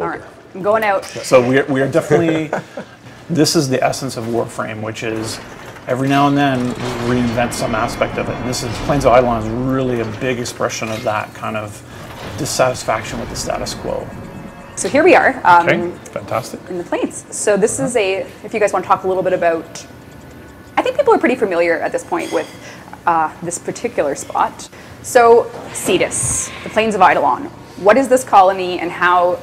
All right, I'm going out. So we are definitely, this is the essence of Warframe, which is every now and then we reinvent some aspect of it. And this is, Plains of Eidolon is really a big expression of that kind of dissatisfaction with the status quo. So here we are. Okay, fantastic. In the Plains. So this is if you guys want to talk a little bit about, I think people are pretty familiar at this point with this particular spot. So Cetus, the Plains of Eidolon. What is this colony and how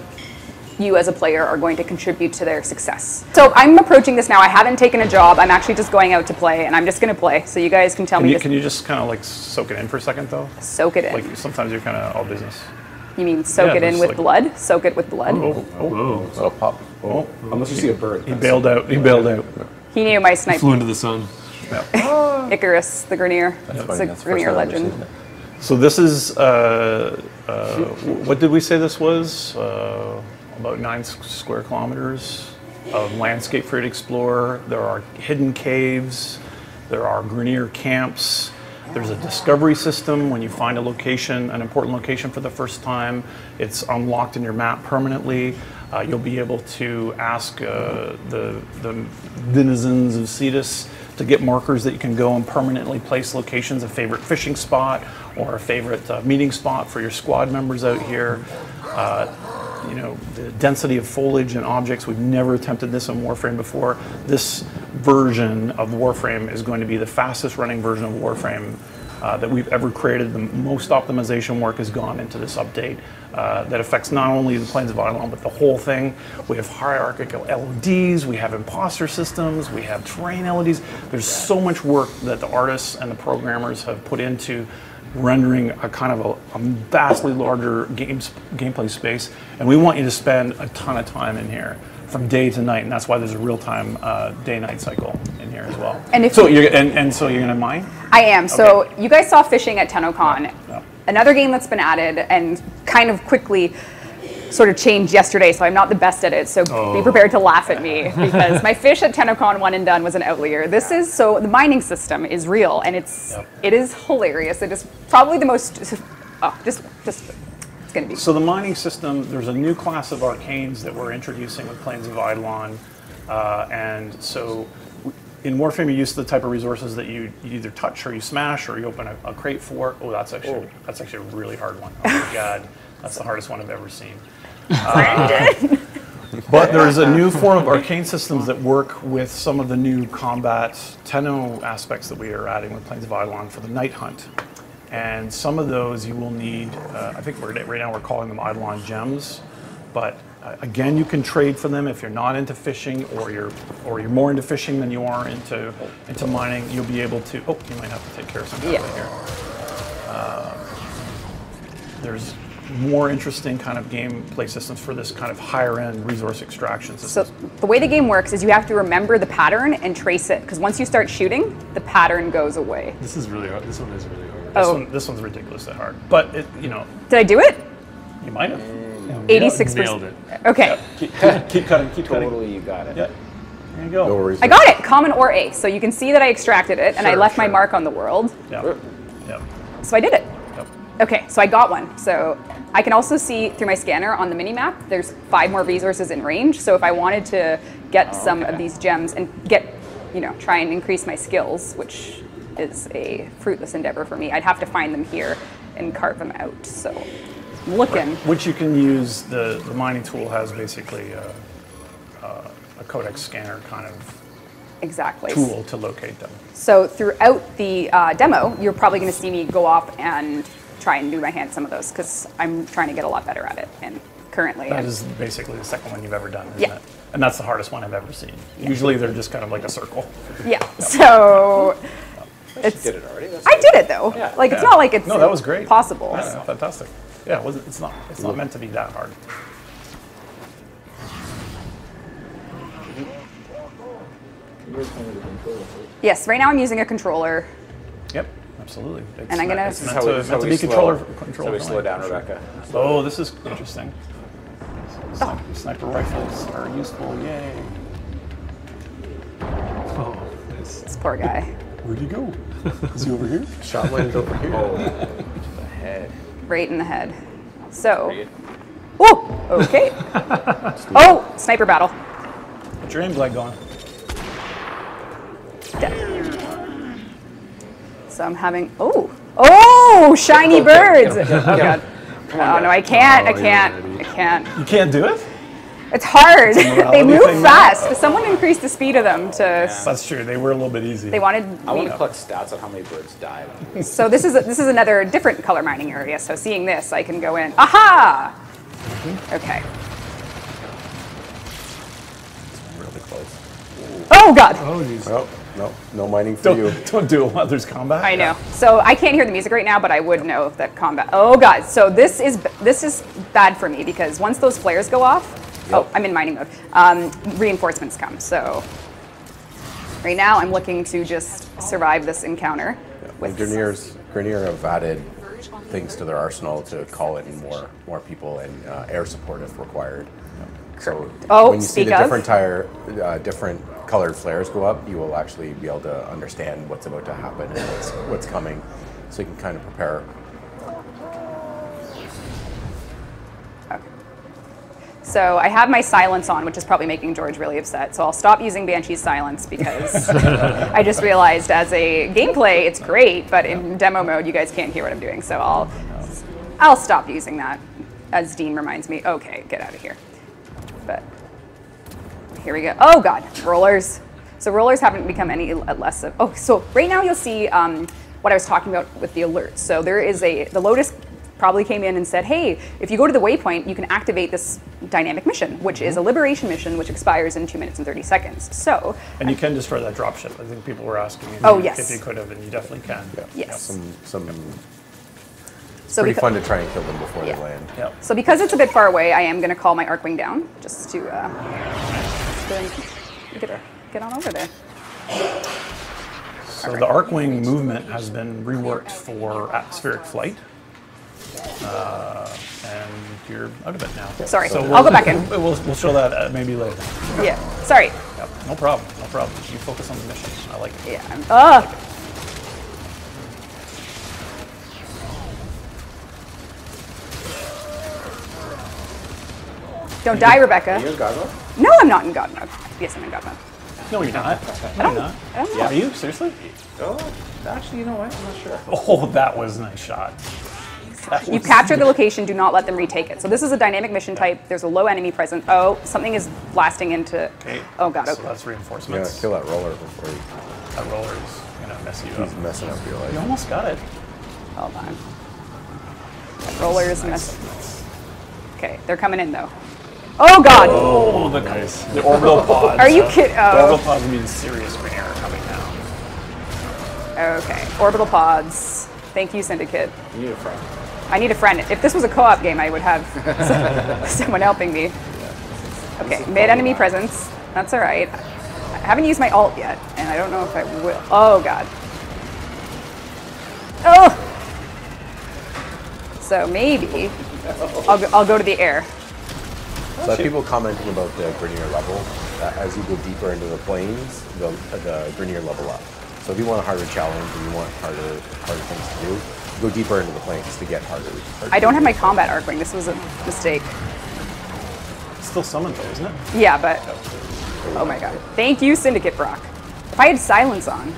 you as a player are going to contribute to their success? So I'm approaching this now. I haven't taken a job. I'm actually just going out to play, and I'm just going to play. So you guys can tell me. Can you just kind of like soak it in for a second, though? Soak it in. Like sometimes you're kind of all business. You mean soak it in with blood? Soak it with blood? Oh, pop. Oh, unless you see a bird. He bailed out. He bailed out. He knew my sniper. Flew into the sun. Yeah. Icarus, the Grineer. That's It's a Grineer legend. So this is, what did we say this was? About 9 square kilometers of landscape for you to explore. There are hidden caves. There are Grineer camps. There's a discovery system. When you find a location, an important location for the first time, it's unlocked in your map permanently. You'll be able to ask the denizens of Cetus to get markers that you can go and permanently place locations, a favorite fishing spot or a favorite meeting spot for your squad members out here. You know, the density of foliage and objects, we've never attempted this in Warframe before. This version of Warframe is going to be the fastest running version of Warframe that we've ever created. The most optimization work has gone into this update that affects not only the Plains of Eidolon, but the whole thing. We have hierarchical LODs, we have imposter systems, we have terrain LODs. There's so much work that the artists and the programmers have put into rendering a kind of a vastly larger gameplay space, and we want you to spend a ton of time in here from day to night, and that's why there's a real-time day-night cycle in here as well. And if so you're gonna mine? I am. So you guys saw fishing at TennoCon. Yeah. Another game that's been added and kind of quickly sort of changed yesterday, so I'm not the best at it, so be prepared to laugh at me because my fish at TennoCon 1 and done was an outlier. This is, so the mining system is real and it is hilarious. It is probably the most, it's gonna be. So the mining system, there's a new class of arcanes that we're introducing with Plains of Eidolon, and so in Warframe you use the type of resources that you either touch or you smash or you open a crate for. Oh, that's actually a really hard one. Oh my God. That's the hardest one I've ever seen. But there's a new form of arcane systems that work with some of the new combat Tenno aspects that we are adding with Plains of Eidolon for the night hunt. And some of those you will need, I think right now we're calling them Eidolon gems, but again, you can trade for them if you're not into fishing or you're more into fishing than you are into mining. You'll be able to, you might have to take care of something right here. There's more interesting kind of gameplay systems for this kind of higher end resource extraction system. So the way the game works is you have to remember the pattern and trace it, because once you start shooting, the pattern goes away. This is really hard. This one is really hard. This one's ridiculously hard, but Did I do it? You might have. 86%. Nailed it. Okay. Yeah. Keep cutting. Totally, you got it. Yeah. There you go. No worries. I got it, common or A. So you can see that I extracted it and I left my mark on the world. Yeah. So I did it. Yep. Okay, so I got one. So I can also see through my scanner on the mini-map, there's 5 more resources in range. So if I wanted to get some of these gems and try and increase my skills, which is a fruitless endeavor for me, I'd have to find them here and carve them out. So I'm looking. Right. Which you can use, the mining tool has basically a codex scanner kind of tool to locate them. So throughout the demo, you're probably going to see me go off and try and do my hand some of those because I'm trying to get a lot better at it. And currently, that is basically the second one you've ever done, isn't it? And that's the hardest one I've ever seen. Usually they're just kind of like a circle. Yeah. So You did it already. I did it though. Yeah. Like it's not like it's that was great. Possible. Yeah, fantastic. Yeah, it's not meant to be that hard. Yes, right now I'm using a controller. Yep, absolutely. And I'm gonna. This is how we slow down, Rebecca. Oh, this is interesting. Sniper rifles are useful. Yay! Oh, nice. This poor guy. Where'd he go? Is he over here? Shot landed over here. Oh, to the head. Right in the head. So. Whoa! Okay. Oh, sniper battle. What's your aim glide going? Dead. So I'm having, oh, shiny birds. Oh God. Oh no, I can't. You can't do it? It's hard. They move thing fast. Someone increased the speed of them to. That's true. They were a little bit easy. They wanted. I want to collect stats on how many birds died. So this is another different color mining area. So seeing this, I can go in. Aha! Okay. Really close. Oh God! Oh, geez. Oh, no mining for you. Don't do it while there's combat. I know. So I can't hear the music right now, but I would know that combat. Oh God! So this is bad for me because once those flares go off. Oh, I'm in mining mode. Reinforcements come. So right now I'm looking to just survive this encounter. With Grenier have added things to their arsenal to call in more people and air support if required. So when you see the different colored flares go up, you will actually be able to understand what's about to happen and what's coming, so you can kind of prepare. So I have my silence on, which is probably making George really upset. So I'll stop using Banshee's silence because I just realized as a gameplay, it's great, but in demo mode, you guys can't hear what I'm doing. So I'll stop using that, as Dean reminds me. Okay, get out of here. But here we go. Oh God, rollers. So rollers haven't become any less of. Oh, so right now you'll see what I was talking about with the alerts. So there is the Lotus probably came in and said, hey, if you go to the waypoint, you can activate this dynamic mission, which is a liberation mission, which expires in 2 minutes and 30 seconds. So. And you can destroy that dropship. I think people were asking if you could have, and you definitely can. Yeah. Yes. It's pretty fun to try and kill them before they land. Yep. So because it's a bit far away, I am going to call my Arcwing down, just to get on over there. So the Arcwing movement has been reworked for atmospheric flight. And you're out of it now. Sorry, so I'll go back in. We'll show that maybe later. Yeah, sorry. Yep. No problem, no problem. You focus on the mission. I like it. Yeah, Don't die, Rebecca. Are you in God mode? No, I'm not in God mode. Yes, I'm in God mode. No, you're not. I don't know. Are you? Seriously? Oh, actually, you know what? I'm not sure. Oh, that was a nice shot. You capture the location, do not let them retake it. So this is a dynamic mission type. There's a low enemy present. Oh, something is blasting into. Okay. Oh God. So that's reinforcements. Yeah, kill that roller before you. That roller's gonna mess you up. He's messing up your life. You almost got it. Hold on. That roller is messing. Okay, they're coming in though. Oh God. Oh, the orbital pods. Are you kidding? The orbital pods mean serious green error coming down. Okay, orbital pods. Thank you, Syndicate. You need a friend. I need a friend. If this was a co-op game, I would have someone helping me. Okay, mid-enemy presence. That's all right. I haven't used my ult yet, and I don't know if I will. Oh, God. Oh! So maybe I'll go to the air. So I have people commenting about the Grenier level. As you go deeper into the plains, the Grenier level up. So if you want a harder challenge and you want harder things to do, go deeper into the plains to get harder. I don't have my combat Arcwing. This was a mistake. It's still summoned though, isn't it? Yeah, but oh my God! Thank you, Syndicate Brock. If I had silence on,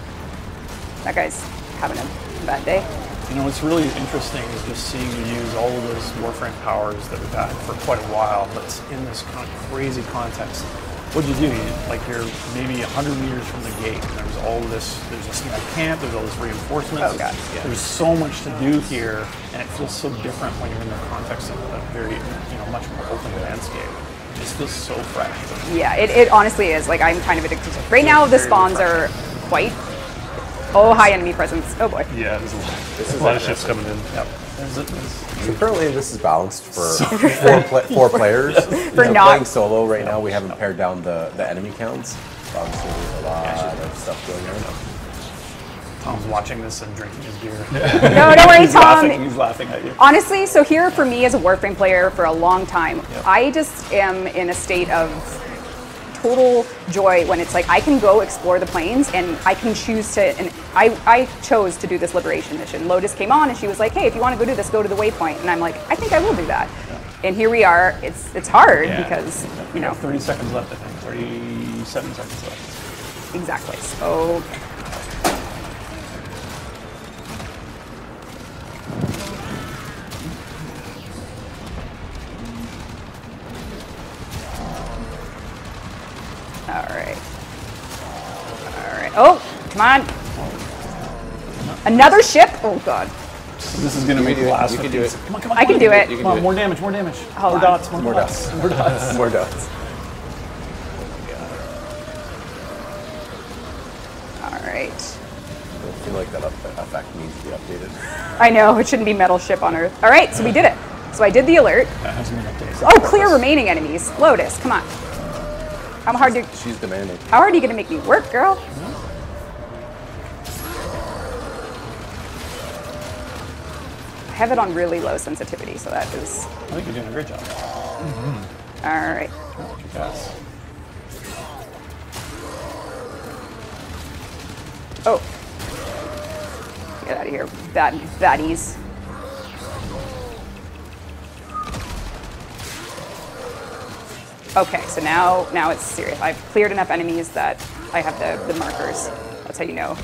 that guy's having a bad day. You know, what's really interesting is just seeing you use all of those Warframe powers that we've had for quite a while, but it's in this kind of crazy context. What'd you do? You're maybe 100 meters from the gate, and there's all this, there's a small camp, there's all this reinforcements. Oh God. Yeah. There's so much to do here, and it feels so different when you're in the context of a very, much more open landscape. It just feels so fresh. Yeah, it honestly is. Like, I'm kind of addicted to it. Right now, the spawns are quite. Oh, high enemy presence. Oh boy. Yeah, there's a lot of ships coming in. Yep. So currently this is balanced for four players. For so not playing solo right now, we haven't pared down the enemy counts. Obviously, there's a lot of stuff going on. Tom's watching this and drinking his beer. No, don't worry, Tom. He's laughing at you. Honestly, so here for me as a Warframe player for a long time, I just am in a state of total joy when it's like I can go explore the plains and I can choose to, and I chose to do this liberation mission. Lotus came on and she was like, hey, if you want to go do this, go to the waypoint. And I'm like, I think I will do that. And here we are. It's hard Yeah. because, you know. 30 seconds left, I think. 37 seconds left. Exactly. So, all right. Oh, come on. Another ship? Oh, God. This is going to make the last You one. can do it. Come on, come on. I can do it. Come on, more damage, more damage. Hold More on. dots, more More dots. dots. More dots. More dots. All right. I feel like that effect needs to be updated. I know, it shouldn't be metal ship on Earth. All right, so we did it. So I did the alert. That hasn't been updated. Oh, clear remaining enemies. Lotus, come on. How hard She's demanding. are you gonna make me work, girl? I have it on really low sensitivity, so that is. I think you're doing a great job. All right. Yes. Oh. Get out of here, baddies. Okay, so now it's serious. I've cleared enough enemies that I have the markers. That's how you know.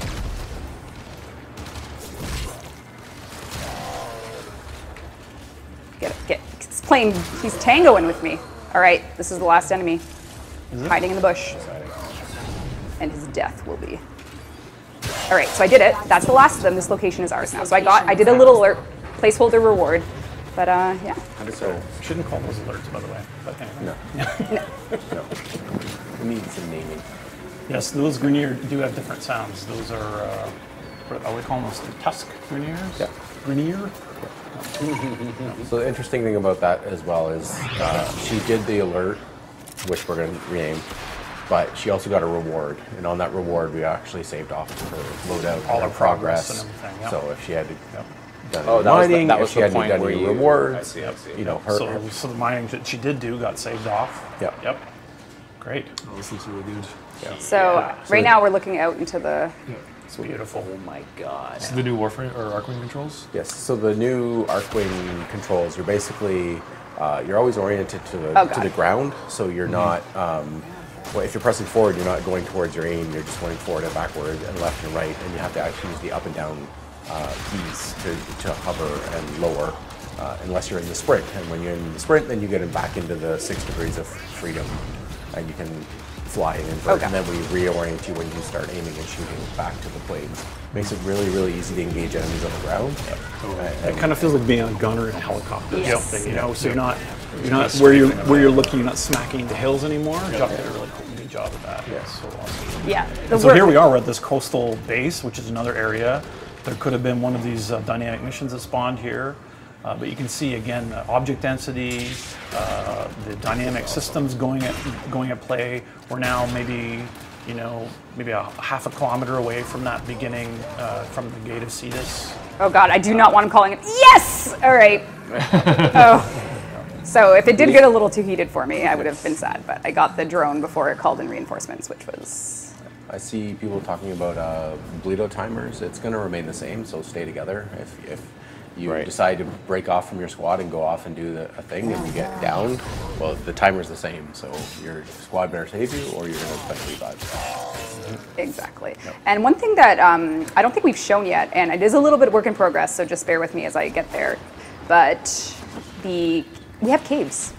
He's playing, he's tangoing with me. All right, this is the last enemy. Hiding in the bush. And his death will be. All right, so I did it. That's the last of them. This location is ours now. So I did a little alert, placeholder reward. But yeah. So, Shouldn't call those alerts, by the way. But anyway. no. We need some naming. Yes, those Grenier do have different sounds. Those are, what are we calling those? Tusk Greniers? Yeah. Grenier? So the interesting thing about that as well is she did the alert, which we're going to rename, but she also got a reward. And on that reward, we actually saved off her loadout, All her our progress and everything, yeah. So if she had to done Oh, any that was the- mining, that if was she the hadn't point done where any you- rewards, I see. you know, So the mining that she did do got saved off. Yep. Yep. Great. Oh, this looks really good. So right now we're looking out into the. It's beautiful. Oh my god. This is the new Warframe or Arcwing controls. Yes, so the new Arcwing controls, you're basically, you're always oriented to Oh, the God. ground, so you're not, well, if you're pressing forward, you're not going towards your aim, you're just going forward and backward and left and right, and you have to actually use the up and down keys to hover and lower, unless you're in the sprint. And when you're in the sprint, then you get back into the 6 degrees of freedom, and you can fly and invert, Okay. and then we reorient you when you start aiming and shooting back to the planes. Makes it really, really easy to engage enemies on the ground. It kind of feels like being a gunner in a helicopter. Yes. Thing, you know, so you're not where you're looking, you're not smacking into hills anymore. Job did a really good job of that. Yes. So awesome. Yeah. And so here we are, we're at this coastal base, which is another area. There could have been one of these dynamic missions that spawned here. But you can see again object density, the dynamic systems going at play. We're now maybe a half a kilometer away from that beginning, from the gate of Cetus. Oh God, I do not want him calling it. Yes. All right. Oh. So if it did get a little too heated for me, I would have been sad. But I got the drone before it called in reinforcements, which was. I see people talking about bleed-out timers. It's going to remain the same, so stay together. If you decide to break off from your squad and go off and do a thing and you get down, well, the timer's the same. So your squad better save you or you're going to especially die. Exactly. Yep. And one thing that I don't think we've shown yet, and it is a little bit work in progress, so just bear with me as I get there, but we have caves.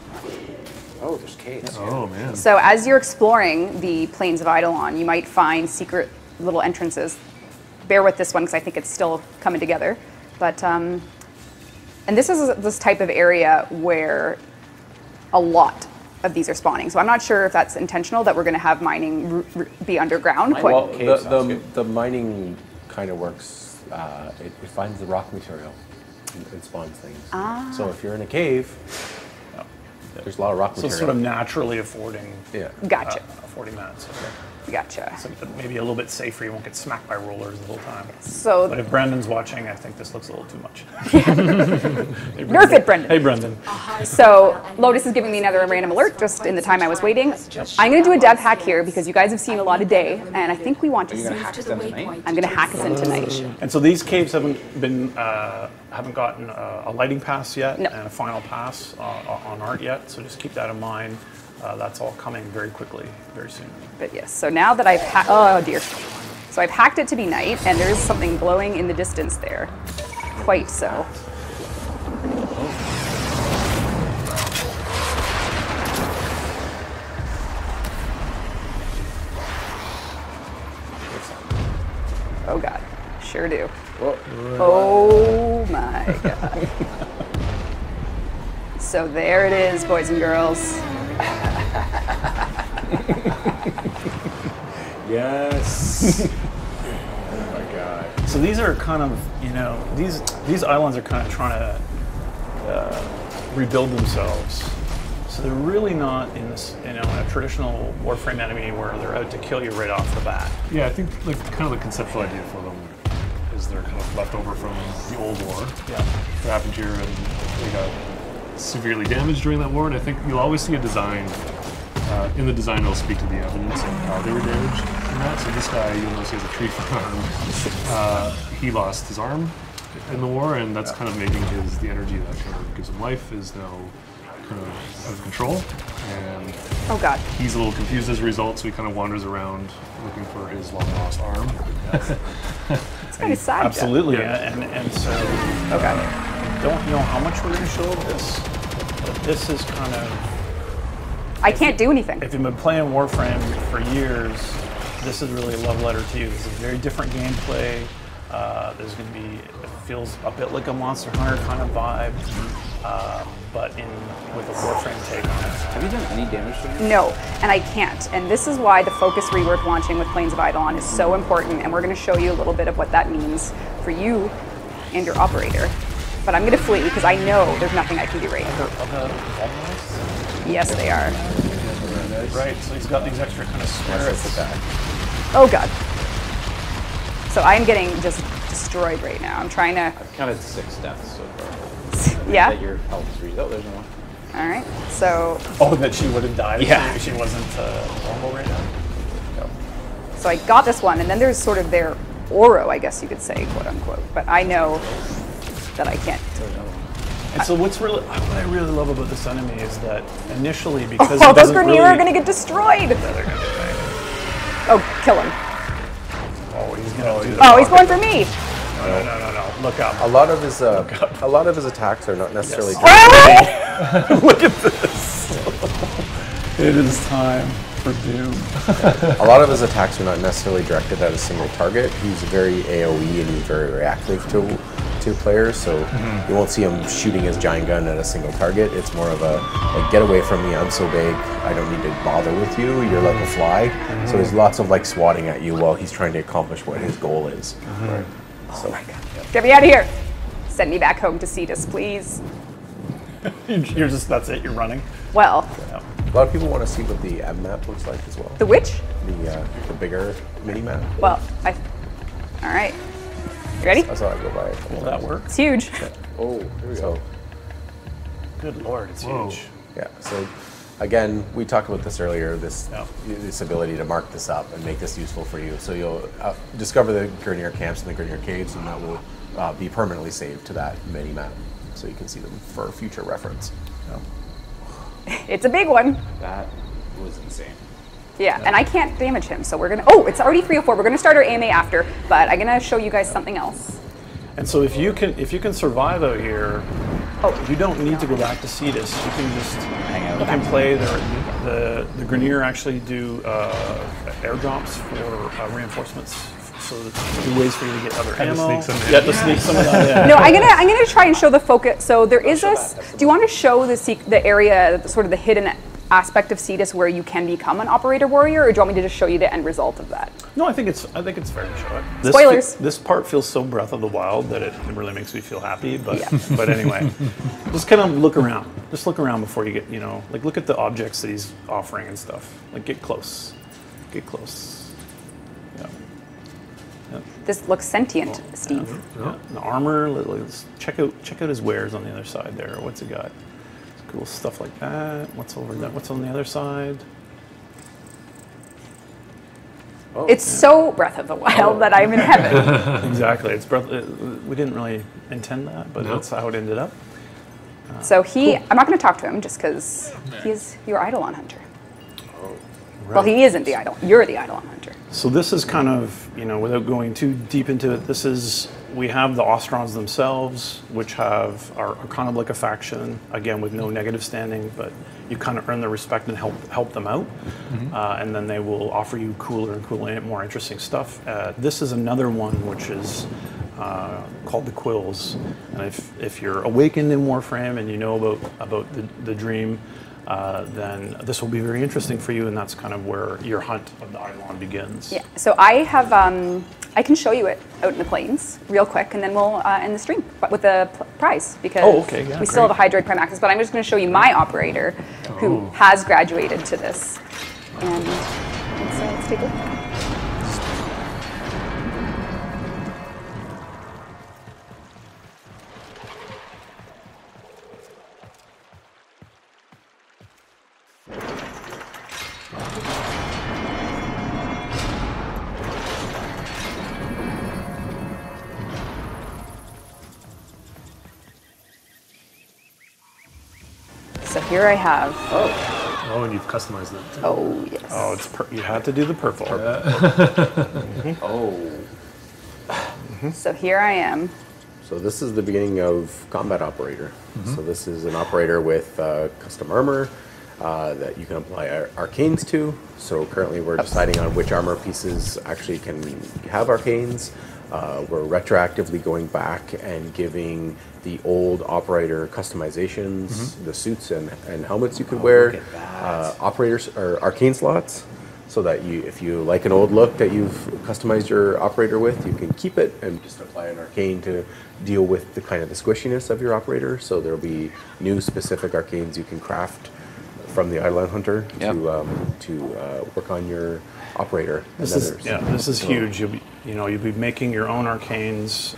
Oh, there's caves. Oh man. So as you're exploring the Plains of Eidolon, you might find secret little entrances. Bear with this one because I think it's still coming together. But, and this is this type of area where a lot of these are spawning. So I'm not sure if that's intentional, that we're going to have mining be underground. Well, the mining kind of works, it finds the rock material and spawns things. So if you're in a cave, there's a lot of rock material. So it's sort of naturally affording Gotcha. Affording that. So Gotcha. so maybe a little bit safer. You won't get smacked by rollers the whole time. So, but if Brendan's watching, I think this looks a little too much. Nerf it, Brendan. Hey, Brendan. So Lotus is giving me another random alert just in the time I was waiting. I'm going to do a dev hack here because you guys have seen a lot of day, and I think we want to see. Hack us in tonight? I'm going to hack us in tonight. And so these caves haven't been haven't gotten a lighting pass yet No. and a final pass on art yet, so just keep that in mind. That's all coming very quickly, very soon. But yes, so now that I've oh dear. So I've hacked it to be night, and there is something glowing in the distance there. Quite so. Oh God, sure do. Whoa. Oh my God. So there it is, boys and girls. Yes. Oh my God. So these are kind of, you know, these islands are kind of trying to rebuild themselves. So they're really not in this, you know, a traditional Warframe enemy where they're out to kill you right off the bat. Yeah, I think like kind of the conceptual idea for them is they're kind of left over from the old war. Yeah. That happened here, and they got severely damaged during that war. And I think you'll always see a design. In the design, it'll speak to the evidence of how they were damaged in that. So this guy, you'll notice he has a tree for an arm. He lost his arm in the war, and that's kind of making the energy that kind of gives him life is now kind of out of control. And Oh God. he's a little confused as a result, so he kind of wanders around looking for his long lost arm. It's kind of sad. Absolutely, Yeah. and so Okay. don't know how much we're going to show of this, but this is kind of, I can't do anything. if you've been playing Warframe for years, this is really a love letter to you. This is very different gameplay. There's going to be, it feels a bit like a Monster Hunter kind of vibe, but with a Warframe take on it. Have you done any damage to him? No, and I can't. And this is why the focus rework launching with Plains of Eidolon is so important, and we're going to show you a little bit of what that means for you and your operator. But I'm going to flee because I know there's nothing I can do right now. Yes, they are. Right, so he's got these extra kind of spirits attack. Oh God. So I'm getting just destroyed right now. I'm trying to, I've counted 6 deaths so far. yeah? That your health is reached. Oh, there's one. All right, so Oh, that she would have died Yeah. if she wasn't normal right now? No. so I got this one, and then there's sort of their Oro, I guess you could say, quote unquote. But I know that I can't. And so what I really love about this enemy is that initially, because Oh, it those doesn't Grenier really, are going to get destroyed. Yeah, they're gonna get banged. Oh, kill him. Oh, he's gonna do Oh, he's going for me. No. Look up. A lot of his attacks are not necessarily. Oh! Look at this. It is time for doom. A lot of his attacks are not necessarily directed at a single target. He's very AoE and he's very reactive to players, so you won't see him shooting his giant gun at a single target. It's more of a, like, get away from me, I'm so big, I don't need to bother with you, you're like a fly. So there's lots of like swatting at you while he's trying to accomplish what his goal is. Right. Oh my God. Get me out of here. Send me back home to Cetus, please. You're just, that's it, you're running. Well, Yeah. A lot of people want to see what the M map looks like as well. the witch? The bigger mini map. Well, all right. You ready? That's how I go by. Will that work? It's huge. Oh, here we go. So Good Lord, it's Whoa. huge. yeah, so again, we talked about this earlier. This Yeah. ability to mark this up and make this useful for you. So you'll discover the Grenier camps and the Grenier caves, and that will be permanently saved to that mini map, so you can see them for future reference. It's a big one. That was insane. Yeah, and I can't damage him, so we're gonna. Oh, it's already 3:04. We're gonna start our AMA after, but I'm gonna show you guys something else. And so if you can survive out here, you don't need to go back to Cetus. You can just hang out. You can play the Grenier actually do airdrops for reinforcements. So there's ways for you to get other ammo. Sneak To sneak some of that in. No, I'm gonna try and show the focus. So there is this. Do you want to show the area, sort of the hidden aspect of Cetus where you can become an operator warrior, or do you want me to just show you the end result of that? No, I think it's fair to show it. Spoilers. This part feels so Breath of the Wild that it really makes me feel happy. But Yeah. but anyway, just kind of look around. Just look around before you get, like, look at the objects that he's offering and stuff. Like, get close. Get close. Yeah. This looks sentient, Steve. Yeah. The armor. Let's check out his wares on the other side there. What's he got? Cool stuff like that. What's over there? What's on the other side? Oh, It's so Breath of the Wild that I'm in heaven. Exactly. It's we didn't really intend that, but that's how it ended up. So I'm not going to talk to him just because he's your Eidolon hunter. Right. Well, he isn't the Eidolon. You're the Eidolon hunter. So this is kind of, without going too deep into it, we have the Ostrons themselves, which are kind of like a faction, again, with no negative standing, but you kind of earn their respect and help them out. And then they will offer you cooler and cooler, more interesting stuff. This is another one which is called the Quills. And if you're awakened in Warframe and you know about the dream, then this will be very interesting for you, and that's kind of where your hunt of the Eidolon begins. Yeah, so I have, I can show you it out in the plains real quick, and then we'll end the stream with a prize, because we still have a Hydroid Prime access, but I'm just going to show you my operator who has graduated to this. And so let's take a look. So here I have. Oh, and you've customized that too. Oh, yes. Oh, you had to do the purple. So here I am. So this is the beginning of Combat Operator. So this is an operator with custom armor that you can apply arcanes to. So currently we're deciding on which armor pieces actually can have arcanes. We're retroactively going back and giving the old operator customizations, the suits and helmets you could wear, operators or arcane slots, so that if you like an old look that you've customized your operator with, you can keep it and just apply an arcane to deal with the kind of the squishiness of your operator. So there'll be new specific arcanes you can craft from the Eidolon Hunter to work on your operator. This is huge. You'll be making your own arcanes.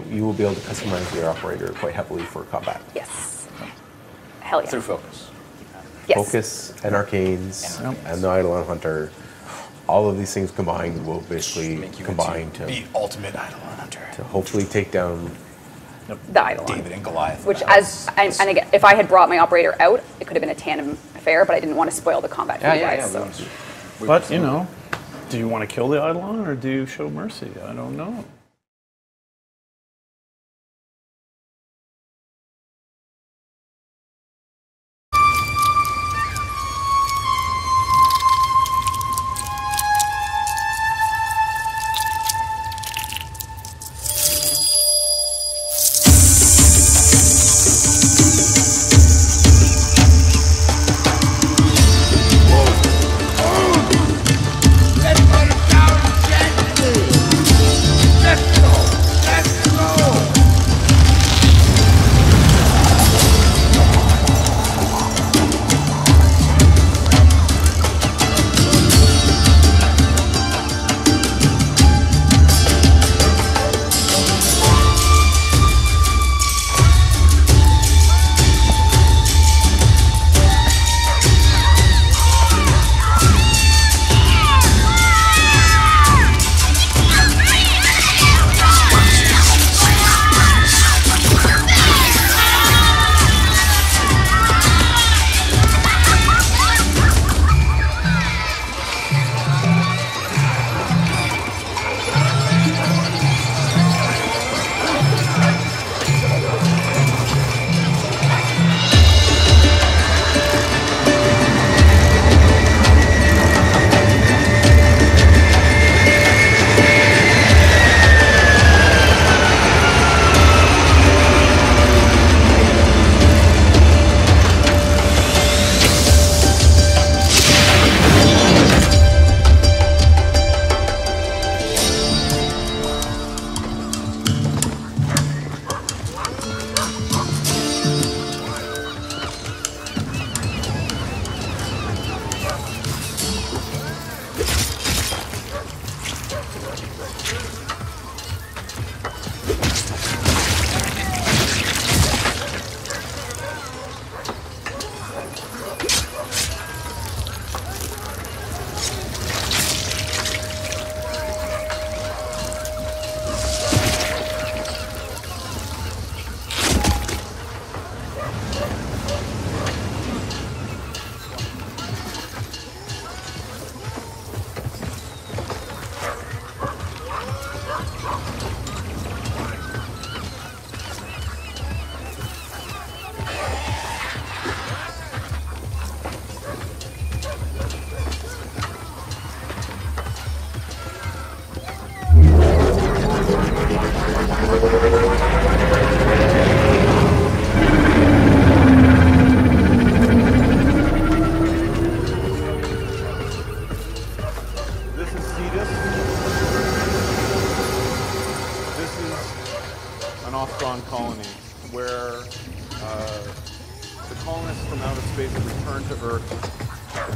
You will be able to customize your operator quite heavily for combat. Yes. Hell yeah. Through focus. Yes. Focus and arcanes and the Eidolon Hunter. All of these things combined will basically combine to the ultimate Eidolon hunter. to hopefully take down The Eidolon. David and Goliath. Which, and again, if I had brought my operator out, it could have been a tandem affair, but I didn't want to spoil the combat for you guys. So. But, do you want to kill the Eidolon or do you show mercy? I don't know. Let's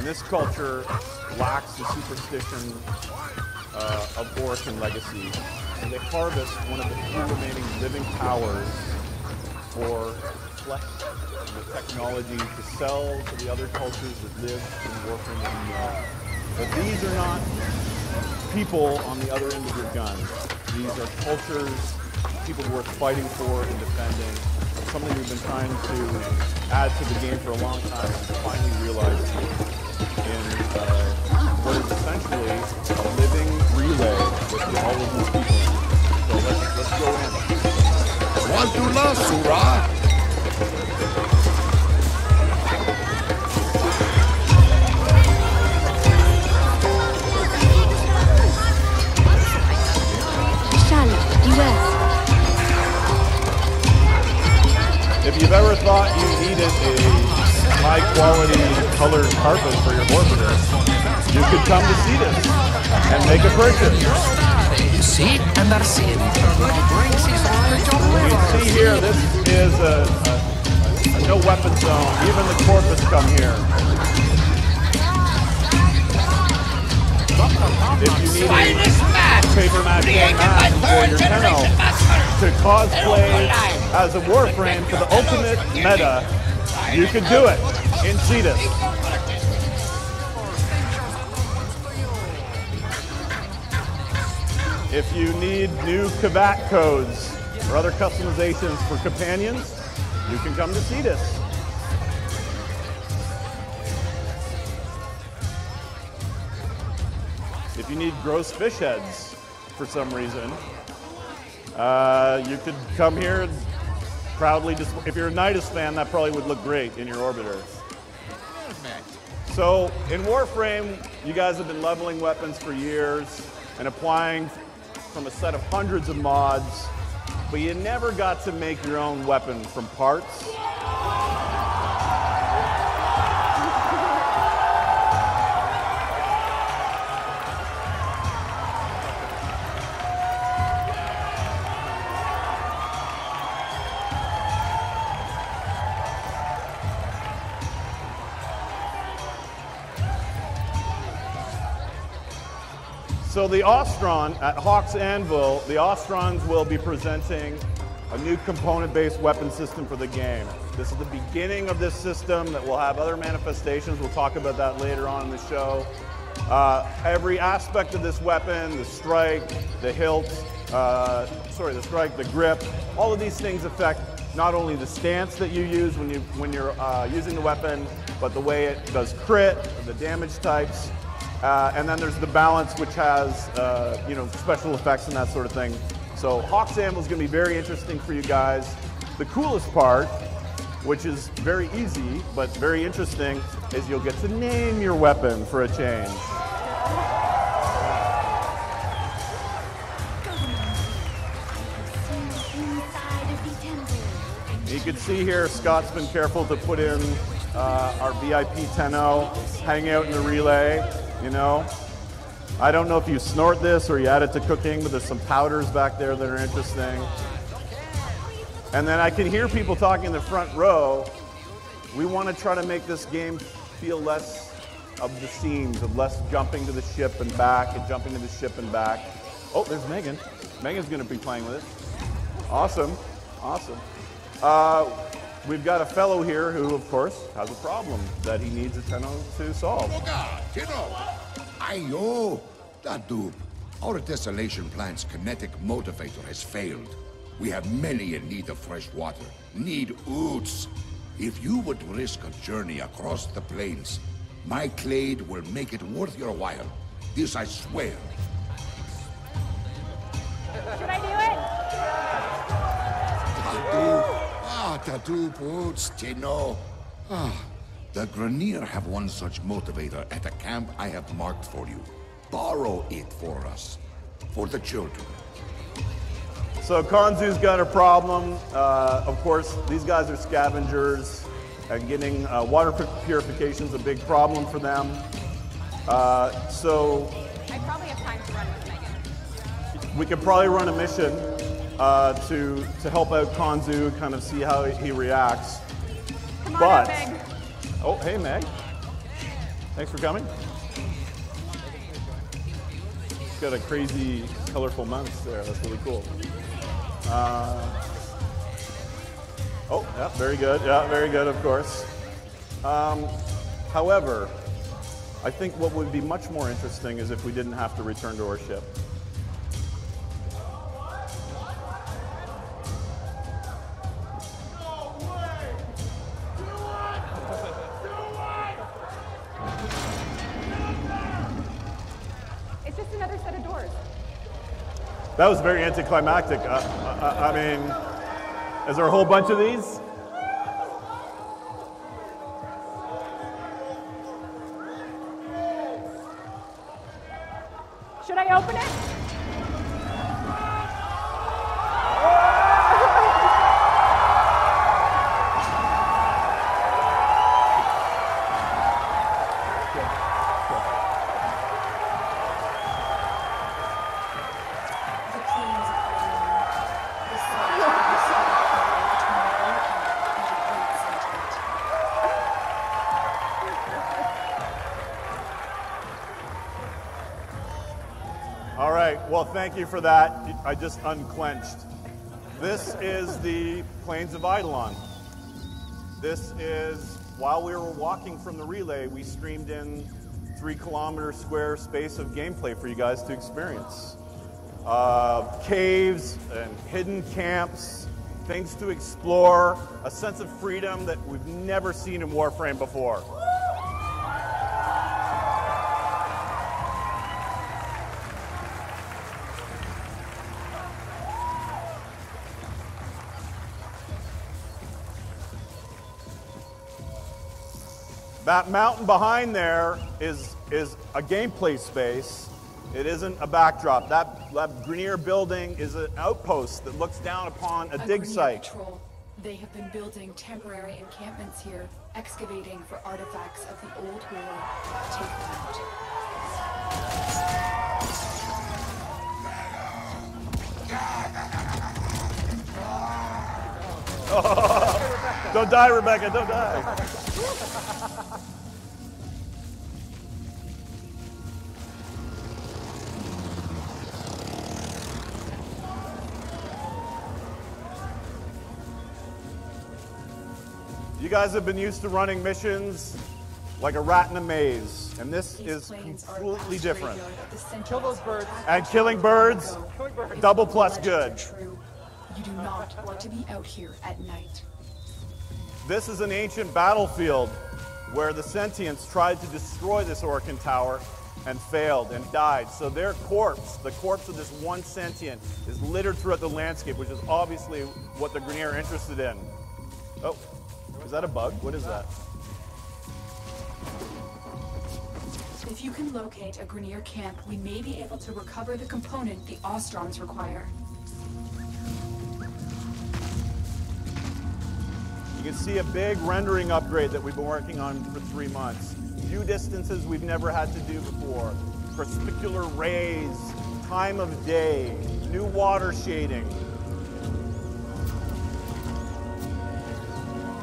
And this culture lacks the superstition of Orc and legacy. And they harvest one of the few remaining living powers for flesh and the technology to sell to the other cultures that live in Warframe that we know. But these are not people on the other end of your gun. These are cultures, people worth fighting for and defending. It's something we've been trying to add to the game for a long time and finally realized in what is essentially a living relay with all of these people in it. So let's go in. Want to love, Surah? If you've ever thought you needed a high-quality colored carpet for your orbiter, you could come to see this and make a purchase. See and are seen. You can see here, this is a no weapon zone. Even the corpus come here. If you need a paper mache mask for your Tenno to cosplay as a Warframe for the ultimate meta, you could do it in Cetus. If you need new Kavat codes or other customizations for companions, you can come to Cetus. If you need gross fish heads for some reason, you could come here and proudly display. If you're a Nidus fan, that probably would look great in your orbiter. So in Warframe, you guys have been leveling weapons for years and applying from a set of hundreds of mods, but you never got to make your own weapon from parts. So the Ostron, at Hawk's Anvil, the Ostrons will be presenting a new component-based weapon system for the game. This is the beginning of this system that will have other manifestations. We'll talk about that later on in the show. Every aspect of this weapon, the strike, the hilt, the strike, the grip, all of these things affect not only the stance that you use when you're using the weapon, but the way it does crit, the damage types. And then there's the balance, which has special effects and that sort of thing. So Hawk's Anvil is going to be very interesting for you guys. The coolest part, which is very easy but very interesting, is you'll get to name your weapon for a change. You can see here, Scott's been careful to put in our VIP Tenno, hang out in the relay. You know, I don't know if you snort this or you add it to cooking, but there's some powders back there that are interesting. And then I can hear people talking in the front row. We want to try to make this game feel less of the scenes, of less jumping to the ship and back and jumping to the ship and back. Oh, there's Megan. Megan's going to be playing with it. Awesome, awesome. We've got a fellow here who, of course, has a problem that he needs a Tenno to solve. Ayo, that dupe. Our desolation plant's kinetic motivator has failed. We have many in need of fresh water, need oots. If you would risk a journey across the plains, my clade will make it worth your while. This I swear. Should I do it? Tattoo boots, Tino. The Grenier have one such motivator at a camp I have marked for you. Borrow it for us, for the children. So Kanzu's got a problem. Of course, these guys are scavengers, and getting water purification is a big problem for them. So I probably have time to run with Megan. we could probably run a mission to help out Kanzu, kind of see how he reacts. Come on But up, Meg. oh, hey Meg. Thanks for coming. It's got a crazy, colorful mouse there. That's really cool. Oh, yeah, very good. Yeah, very good, of course. However, I think what would be much more interesting is if we didn't have to return to our ship. It's just another set of doors. That was very anticlimactic. I mean, is there a whole bunch of these? Should I open it? All right, well, thank you for that. I just unclenched. This is the Plains of Eidolon. This is, while we were walking from the relay, we streamed in 3-kilometer square space of gameplay for you guys to experience. Caves and hidden camps, things to explore, a sense of freedom that we've never seen in Warframe before. That mountain behind there is a gameplay space. It isn't a backdrop. That Grenier building is an outpost that looks down upon a dig site. Patrol. They have been building temporary encampments here, excavating for artifacts of the old war. Take them out. Don't die, Rebecca, don't die. You guys have been used to running missions like a rat in a maze, and this is completely different. Kill those birds. And killing birds, double plus good. You do not want to be out here at night. This is an ancient battlefield where the sentients tried to destroy this Orcan tower and failed and died. So their corpse, the corpse of this one sentient, is littered throughout the landscape, which is obviously what the Grenier are interested in. Oh, is that a bug? What is that? If you can locate a Grenier camp, we may be able to recover the component the Ostroms require. You can see a big rendering upgrade that we've been working on for 3 months. View distances we've never had to do before. Perspicular rays, time of day, new water shading.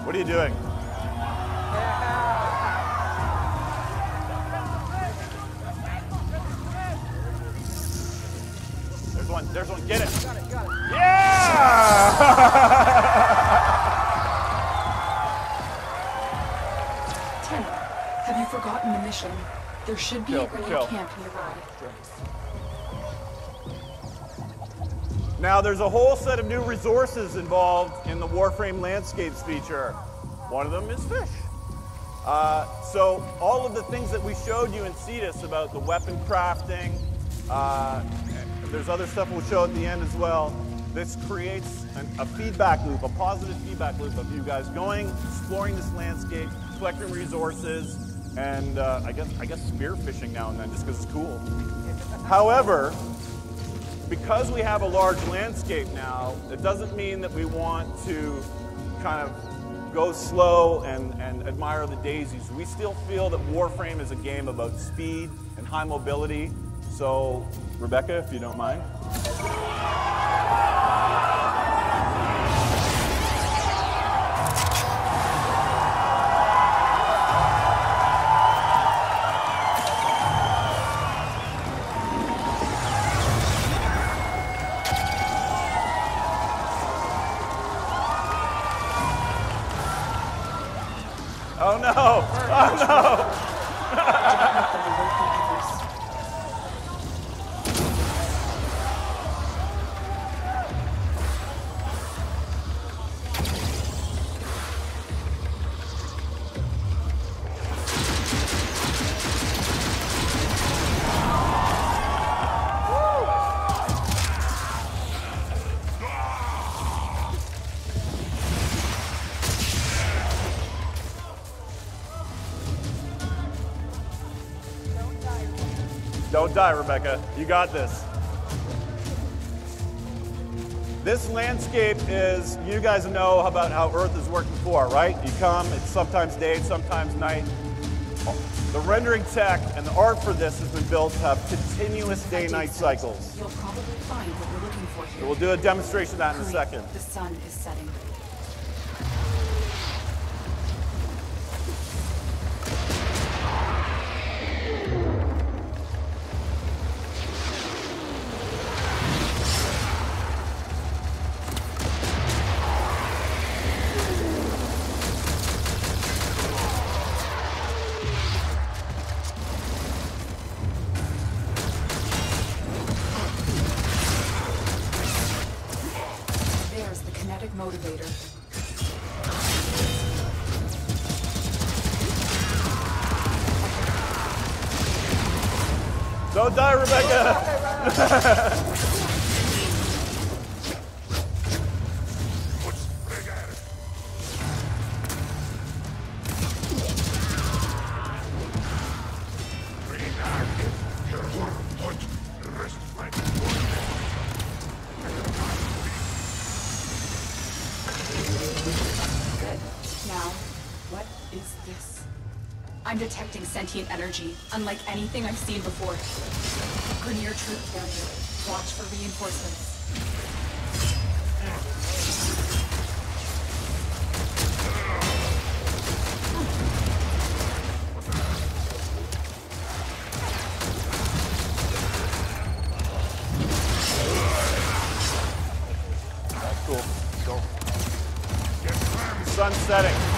What are you doing? There's one, get it. Got it. Yeah! Have you forgotten the mission? There should be a Grenier camp nearby. Now, there's a whole set of new resources involved in the Warframe Landscapes feature. One of them is fish. So all of the things that we showed you in Cetus about the weapon crafting, there's other stuff we'll show at the end as well. This creates a feedback loop, a positive feedback loop of you guys going, exploring this landscape, collecting resources, and I guess spearfishing now and then just because it's cool. However, because we have a large landscape now, it doesn't mean that we want to kind of go slow and admire the daisies. We still feel that Warframe is a game about speed and high mobility. So, Rebecca, if you don't mind. Don't die, Rebecca. You got this. This landscape is, you guys know about how Earth is working for, right? You come, it's sometimes day, sometimes night. The rendering tech and the art for this has been built to have continuous day-night cycles. You'll probably find what we're looking for here. We'll do a demonstration of that in a second. The sun is setting. Motivator. Don't die, Rebecca! I'm detecting sentient energy, unlike anything I've seen before. Grenier troop failure. Watch for reinforcements. That's cool. Go. Sun's setting.